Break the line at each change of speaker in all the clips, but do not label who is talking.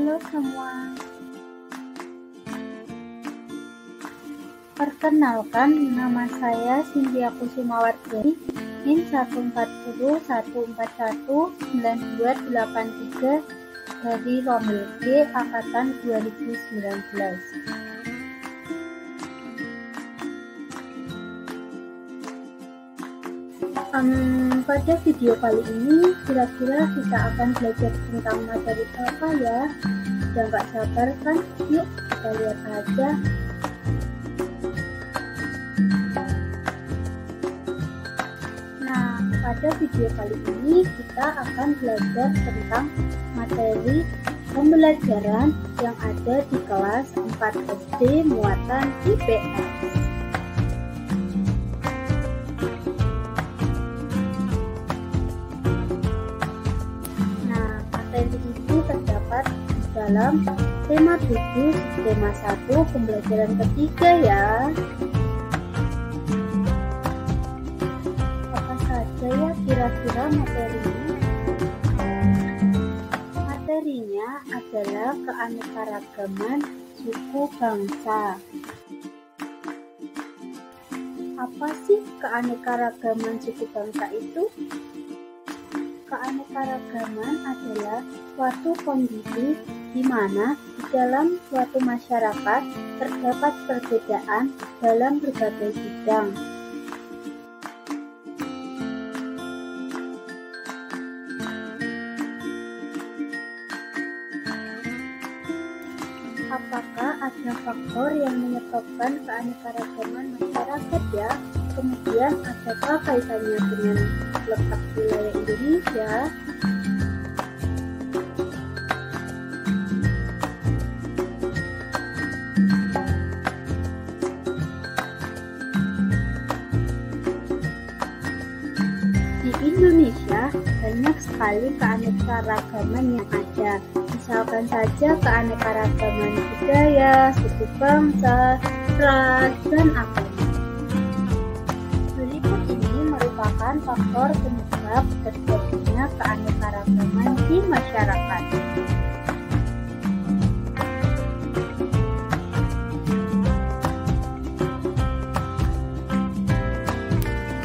Halo semua, perkenalkan nama saya Cynthia Kusumawardhani, NIM 140141923 dari Romil G angkatan 2019. Pada video kali ini kira-kira kita akan belajar tentang materi apa ya? Sudah nggak sabar kan? Yuk kita lihat aja. Nah, pada video kali ini kita akan belajar tentang materi pembelajaran yang ada di kelas 4 SD muatan IPS. Dalam tema 7, tema 1, pembelajaran ketiga ya. Apa saja ya kira-kira materinya? Materinya adalah keanekaragaman suku bangsa. Apa sih keanekaragaman suku bangsa itu? Keanekaragaman adalah suatu kondisi di mana di dalam suatu masyarakat terdapat perbedaan dalam berbagai bidang. Apakah ada faktor yang menyebabkan keanekaragaman masyarakat ya? Kemudian adakah kaitannya dengan letak wilayah Indonesia? Di Indonesia banyak sekali keanekaragaman yang ada. Misalkan saja keanekaragaman budaya, suku bangsa, ras, dan agama. Berikut ini merupakan faktor penyebab terjadinya keanekaragaman di masyarakat.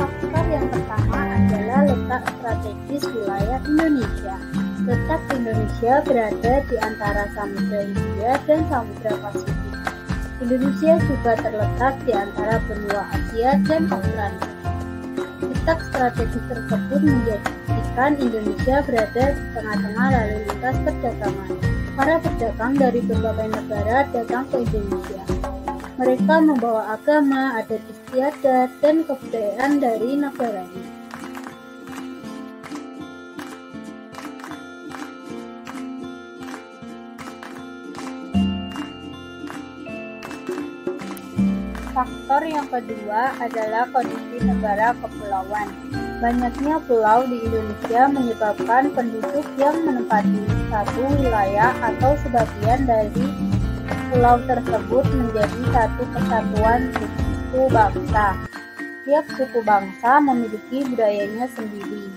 Faktor yang pertama adalah letak strategis wilayah Indonesia. Letak Indonesia berada di antara Samudra Hindia dan Samudra Pasifik. Indonesia juga terletak di antara benua Asia dan Australia. Letak strategis tersebut menjadikan Indonesia berada di tengah-tengah lalu lintas perdagangan. Para pedagang dari berbagai negara datang ke Indonesia. Mereka membawa agama, adat istiadat, dan kebudayaan dari negaranya. Faktor yang kedua adalah kondisi negara kepulauan. Banyaknya pulau di Indonesia menyebabkan penduduk yang menempati satu wilayah atau sebagian dari pulau tersebut menjadi satu kesatuan suku bangsa. Tiap suku bangsa memiliki budayanya sendiri.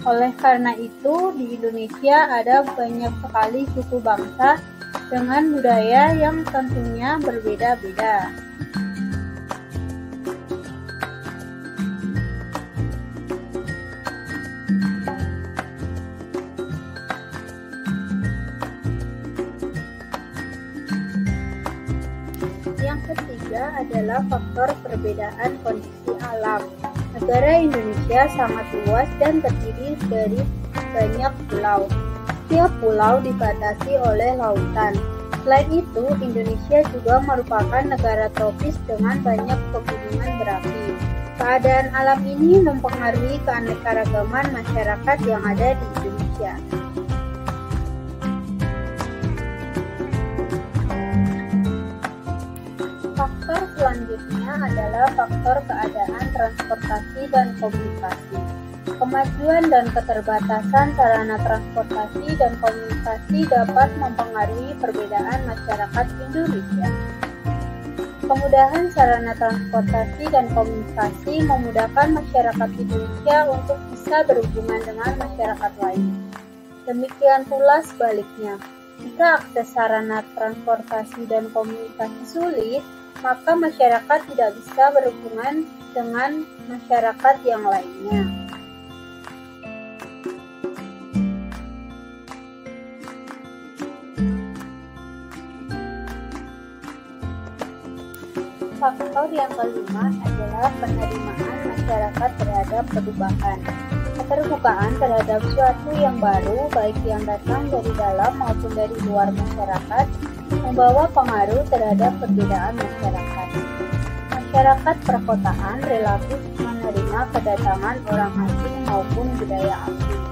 Oleh karena itu, di Indonesia ada banyak sekali suku bangsa dengan budaya yang tentunya berbeda-beda. Yang ketiga adalah faktor perbedaan kondisi alam. Negara Indonesia sangat luas dan terdiri dari banyak pulau. Setiap pulau dibatasi oleh lautan. Selain itu, Indonesia juga merupakan negara tropis dengan banyak pegunungan berapi. Keadaan alam ini mempengaruhi keanekaragaman masyarakat yang ada di Indonesia. Faktor selanjutnya adalah faktor keadaan transportasi dan komunikasi. Kemajuan dan keterbatasan sarana transportasi dan komunikasi dapat mempengaruhi perbedaan masyarakat Indonesia. Kemudahan sarana transportasi dan komunikasi memudahkan masyarakat Indonesia untuk bisa berhubungan dengan masyarakat lain. Demikian pula sebaliknya, Jika akses sarana transportasi dan komunikasi sulit, maka masyarakat tidak bisa berhubungan dengan masyarakat yang lainnya. Faktor yang kelima adalah penerimaan masyarakat terhadap perubahan. Keterbukaan terhadap suatu yang baru, baik yang datang dari dalam maupun dari luar masyarakat, membawa pengaruh terhadap perbedaan masyarakat. Masyarakat perkotaan relatif menerima kedatangan orang asing maupun budaya asing.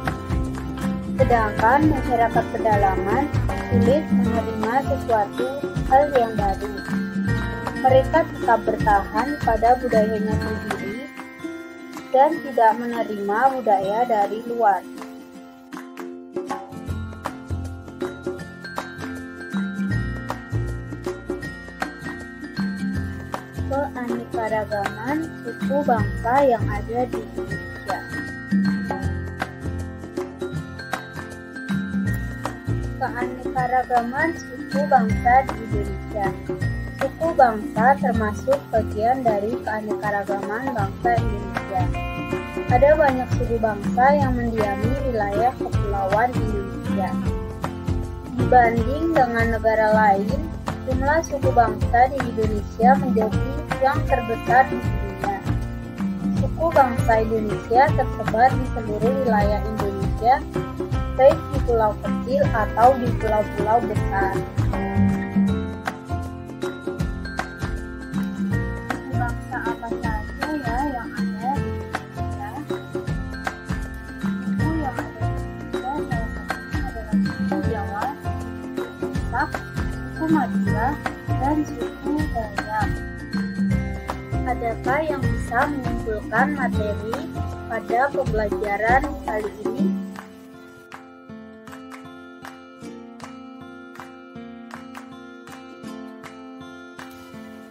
Sedangkan masyarakat pedalaman sulit menerima sesuatu hal yang baru. Mereka tetap bertahan pada budayanya sendiri dan tidak menerima budaya dari luar. Keanekaragaman suku bangsa yang ada di Indonesia. Keanekaragaman suku bangsa di Indonesia. Suku bangsa termasuk bagian dari keanekaragaman bangsa Indonesia. Ada banyak suku bangsa yang mendiami wilayah kepulauan Indonesia. Dibanding dengan negara lain, jumlah suku bangsa di Indonesia menjadi yang terbesar di dunia. Suku bangsa Indonesia tersebar di seluruh wilayah Indonesia, baik di pulau kecil atau di pulau-pulau besar. Bangsa apa saja ya yang ada di Indonesia? Suku yang ada di Indonesia salah satunya adalah suku Jawa, Batak, suku Madura, dan suku Dayak. Adakah yang bisa mengumpulkan materi pada pembelajaran kali ini?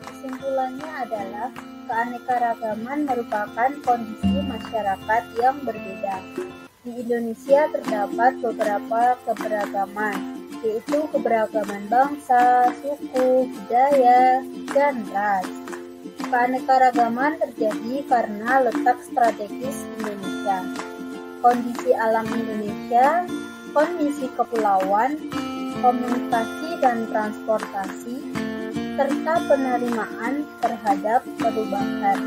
Kesimpulannya adalah keanekaragaman merupakan kondisi masyarakat yang berbeda. Di Indonesia terdapat beberapa keberagaman, yaitu keberagaman bangsa, suku, budaya, dan ras. Keanekaragaman terjadi karena letak strategis Indonesia, kondisi alam Indonesia, kondisi kepulauan, komunikasi dan transportasi, serta penerimaan terhadap perubahan.